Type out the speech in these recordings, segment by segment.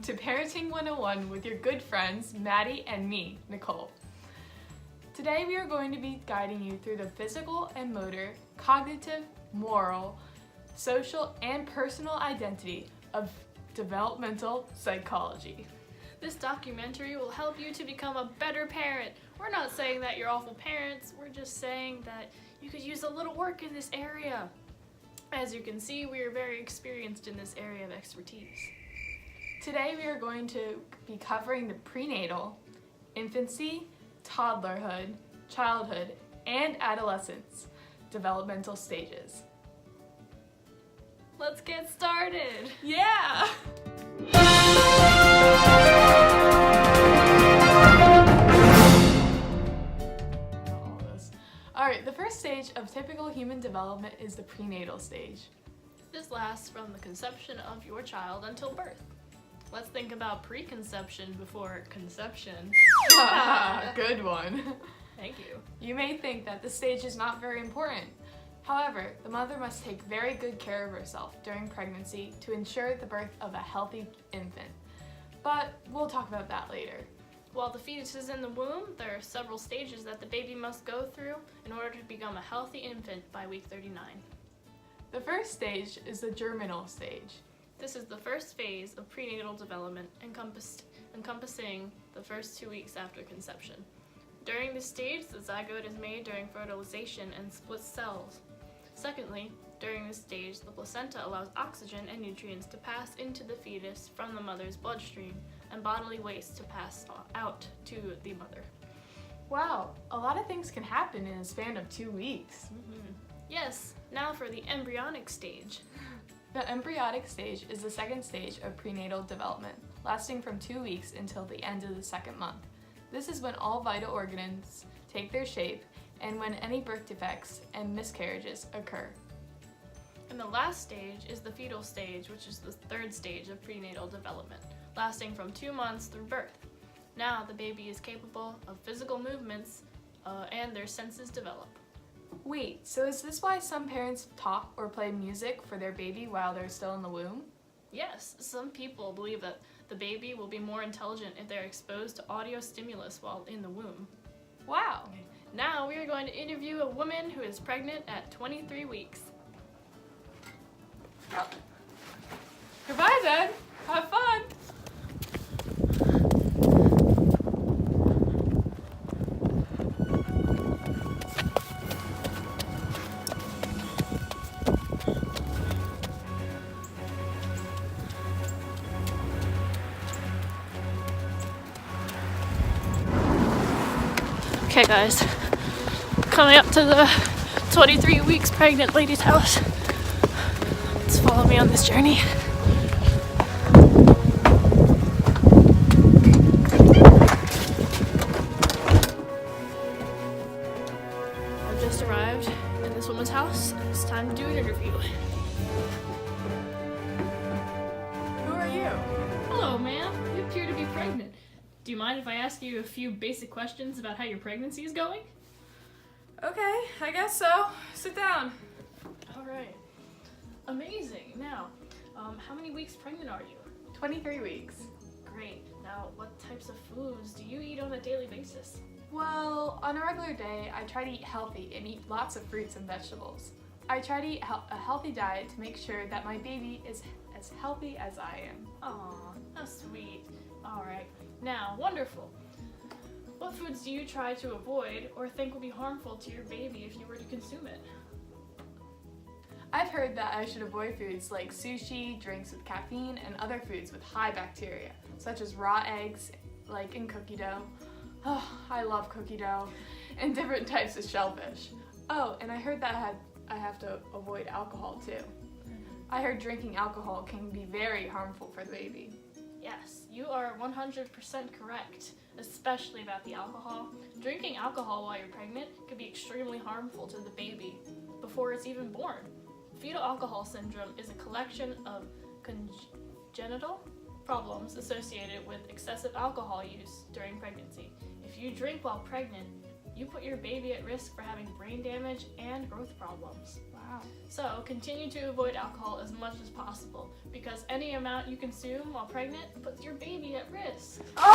to Parenting 101 with your good friends, Maddie and me, Nicole. Today we are going to be guiding you through the physical and motor, cognitive, moral, social, and personal identity of developmental psychology. This documentary will help you to become a better parent. We're not saying that you're awful parents, we're just saying that you could use a little work in this area. As you can see, we are very experienced in this area of expertise. Today we are going to be covering the prenatal, infancy, toddlerhood, childhood, and adolescence developmental stages. Let's get started! Yeah! Alright, the first stage of typical human development is the prenatal stage. This lasts from the conception of your child until birth. Let's think about preconception before conception. Good one. Thank you. You may think that this stage is not very important. However, the mother must take very good care of herself during pregnancy to ensure the birth of a healthy infant. But we'll talk about that later. While the fetus is in the womb, there are several stages that the baby must go through in order to become a healthy infant by week 39. The first stage is the germinal stage. This is the first phase of prenatal development encompassing the first 2 weeks after conception. During this stage, the zygote is made during fertilization and splits cells. Secondly, during this stage, the placenta allows oxygen and nutrients to pass into the fetus from the mother's bloodstream and bodily waste to pass out to the mother. Wow, a lot of things can happen in a span of 2 weeks. Yes, now for the embryonic stage. The embryonic stage is the second stage of prenatal development, lasting from 2 weeks until the end of the second month. This is when all vital organs take their shape and when any birth defects and miscarriages occur. And the last stage is the fetal stage, which is the third stage of prenatal development, lasting from 2 months through birth. Now the baby is capable of physical movements and their senses develop. Wait, so is this why some parents talk or play music for their baby while they're still in the womb? Yes, some people believe that the baby will be more intelligent if they're exposed to audio stimulus while in the womb. Wow! Now we are going to interview a woman who is pregnant at 23 weeks. Goodbye then! Have fun! Okay guys, coming up to the 23 weeks pregnant lady's house. Let's follow me on this journey. I've just arrived at this woman's house. It's time to do an interview. Who are you? Hello ma'am, you appear to be pregnant. Do you mind if I ask you a few basic questions about how your pregnancy is going? Okay, I guess so. Sit down. All right. Amazing. Now, how many weeks pregnant are you? 23 weeks. Great. Now, what types of foods do you eat on a daily basis? Well, on a regular day, I try to eat healthy and eat lots of fruits and vegetables. I try to eat a healthy diet to make sure that my baby is as healthy as I am. Aw, how sweet. All right. Now, wonderful. What foods do you try to avoid or think will be harmful to your baby if you were to consume it? I've heard that I should avoid foods like sushi, drinks with caffeine, and other foods with high bacteria, such as raw eggs, like in cookie dough. Oh, I love cookie dough. And different types of shellfish. Oh, and I heard that I have to avoid alcohol too. I heard drinking alcohol can be very harmful for the baby. Yes, you are 100% correct, especially about the alcohol. Drinking alcohol while you're pregnant can be extremely harmful to the baby before it's even born. Fetal alcohol syndrome is a collection of congenital problems associated with excessive alcohol use during pregnancy. If you drink while pregnant, you put your baby at risk for having brain damage and growth problems. Wow. So continue to avoid alcohol as much as possible, because any amount you consume while pregnant puts your baby at risk. Oh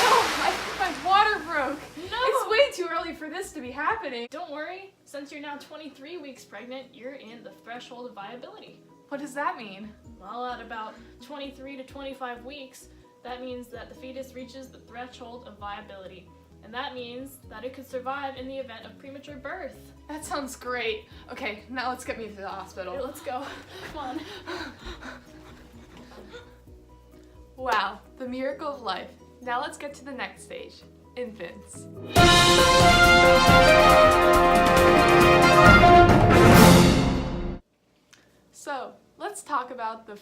no! I think my water broke. No! It's way too early for this to be happening. Don't worry, since you're now 23 weeks pregnant, you're in the threshold of viability. What does that mean? Well, at about 23 to 25 weeks, that means that the fetus reaches the threshold of viability. And that means that it could survive in the event of premature birth. That sounds great. Okay, now let's get me to the hospital. Here, let's go. Come on. Wow, the miracle of life. Now let's get to the next stage, infants. So, let's talk about the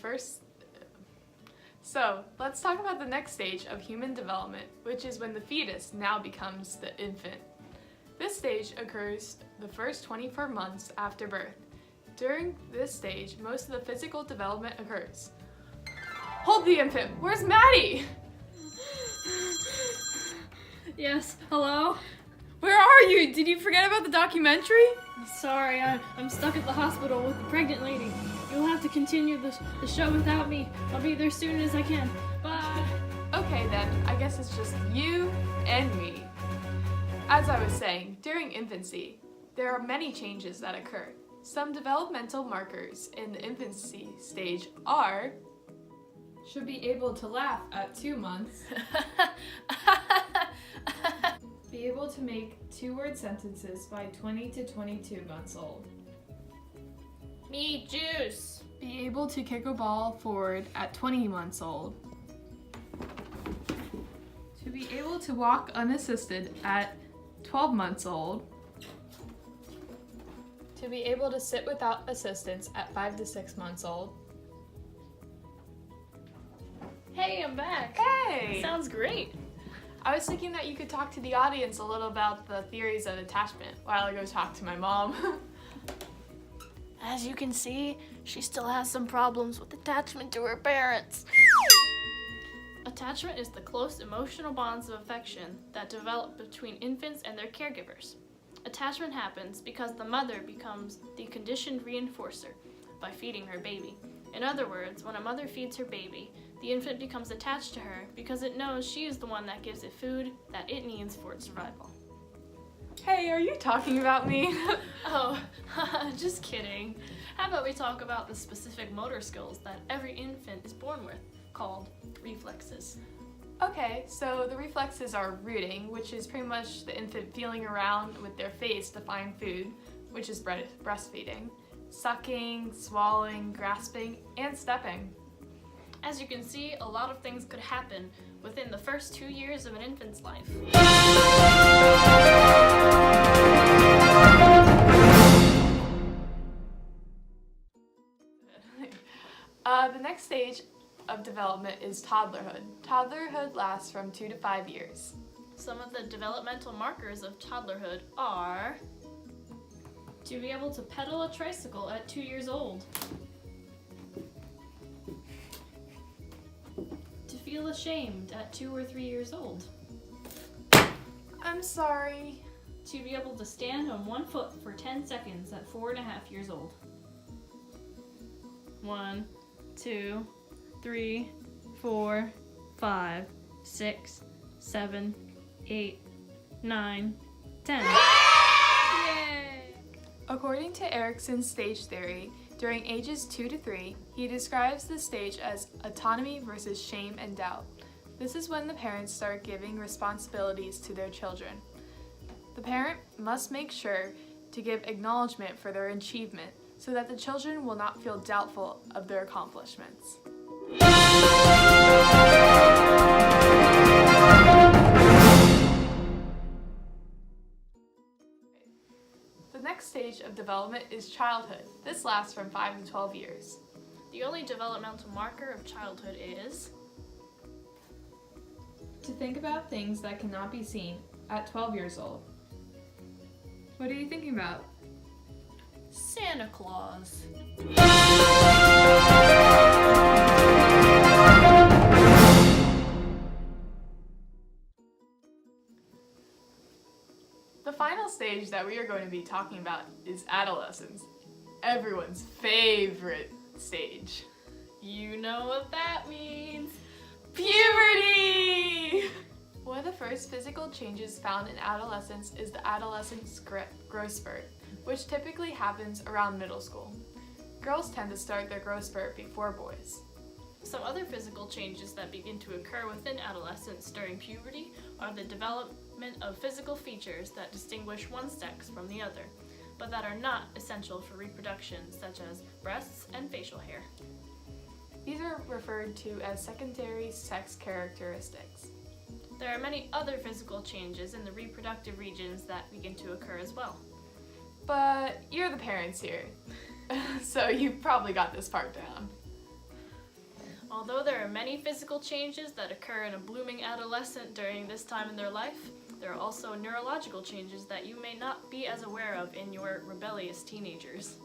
next stage of human development, which is when the fetus now becomes the infant. This stage occurs the first 24 months after birth. During this stage, most of the physical development occurs. Hold the infant! Where's Maddie? Yes, hello? Where are you? Did you forget about the documentary? Sorry, I'm stuck at the hospital with the pregnant lady. You'll have to continue the show without me. I'll be there as soon as I can. Bye. Okay then, I guess it's just you and me. As I was saying, during infancy, there are many changes that occur. Some developmental markers in the infancy stage are: should be able to laugh at 2 months, be able to make 2-word sentences by 20 to 22 months old, Me juice. be able to kick a ball forward at 20 months old, to be able to walk unassisted at 12 months old, to be able to sit without assistance at 5 to 6 months old. Hey, I'm back. Hey! Sounds great. I was thinking that you could talk to the audience a little about the theories of attachment while I go talk to my mom. As you can see, she still has some problems with attachment to her parents. Attachment is the close emotional bonds of affection that develop between infants and their caregivers. Attachment happens because the mother becomes the conditioned reinforcer by feeding her baby. In other words, when a mother feeds her baby, the infant becomes attached to her because it knows she is the one that gives it food that it needs for its survival. Hey, are you talking about me? Oh, just kidding. How about we talk about the specific motor skills that every infant is born with, called reflexes. Okay, so the reflexes are rooting, which is pretty much the infant feeling around with their face to find food, which is breastfeeding, sucking, swallowing, grasping, and stepping. As you can see, a lot of things could happen within the first 2 years of an infant's life. The next stage of development is toddlerhood. Toddlerhood lasts from 2 to 5 years. Some of the developmental markers of toddlerhood are to be able to pedal a tricycle at 2 years old, to feel ashamed at 2 or 3 years old, I'm sorry. to be able to stand on 1 foot for 10 seconds at 4.5 years old. 1, 2, 3, 4, 5, 6, 7, 8, 9, 10. Yay! According to Erikson's stage theory, during ages 2 to 3, he describes the stage as autonomy versus shame and doubt. This is when the parents start giving responsibilities to their children. The parent must make sure to give acknowledgement for their achievement so that the children will not feel doubtful of their accomplishments. The next stage of development is childhood. This lasts from 5 to 12 years. The only developmental marker of childhood is To think about things that cannot be seen at 12 years old. What are you thinking about? Santa Claus. stage that we are going to be talking about is adolescence. Everyone's favorite stage. You know what that means. Puberty! One of the first physical changes found in adolescence is the adolescent growth spurt, which typically happens around middle school. Girls tend to start their growth spurt before boys. Some other physical changes that begin to occur within adolescence during puberty are the development of physical features that distinguish one sex from the other, but that are not essential for reproduction, such as breasts and facial hair. These are referred to as secondary sex characteristics. There are many other physical changes in the reproductive regions that begin to occur as well. But you're the parents here, so you've probably got this part down. Although there are many physical changes that occur in a blooming adolescent during this time in their life, there are also neurological changes that you may not be as aware of in your rebellious teenagers.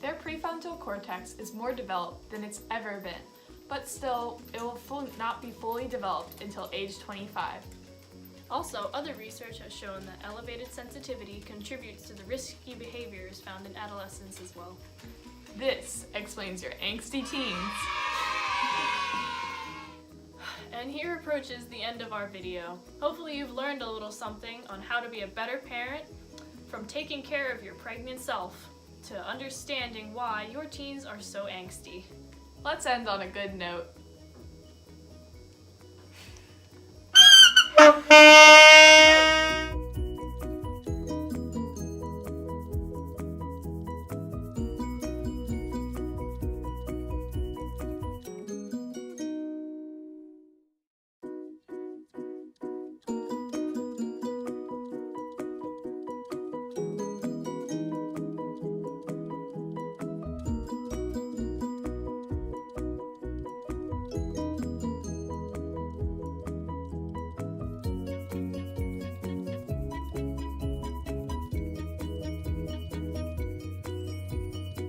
Their prefrontal cortex is more developed than it's ever been, but still, it will not be fully developed until age 25. Also, other research has shown that elevated sensitivity contributes to the risky behaviors found in adolescence as well. This explains your angsty teens. And here approaches the end of our video. Hopefully you've learned a little something on how to be a better parent, from taking care of your pregnant self to understanding why your teens are so angsty. Let's end on a good note.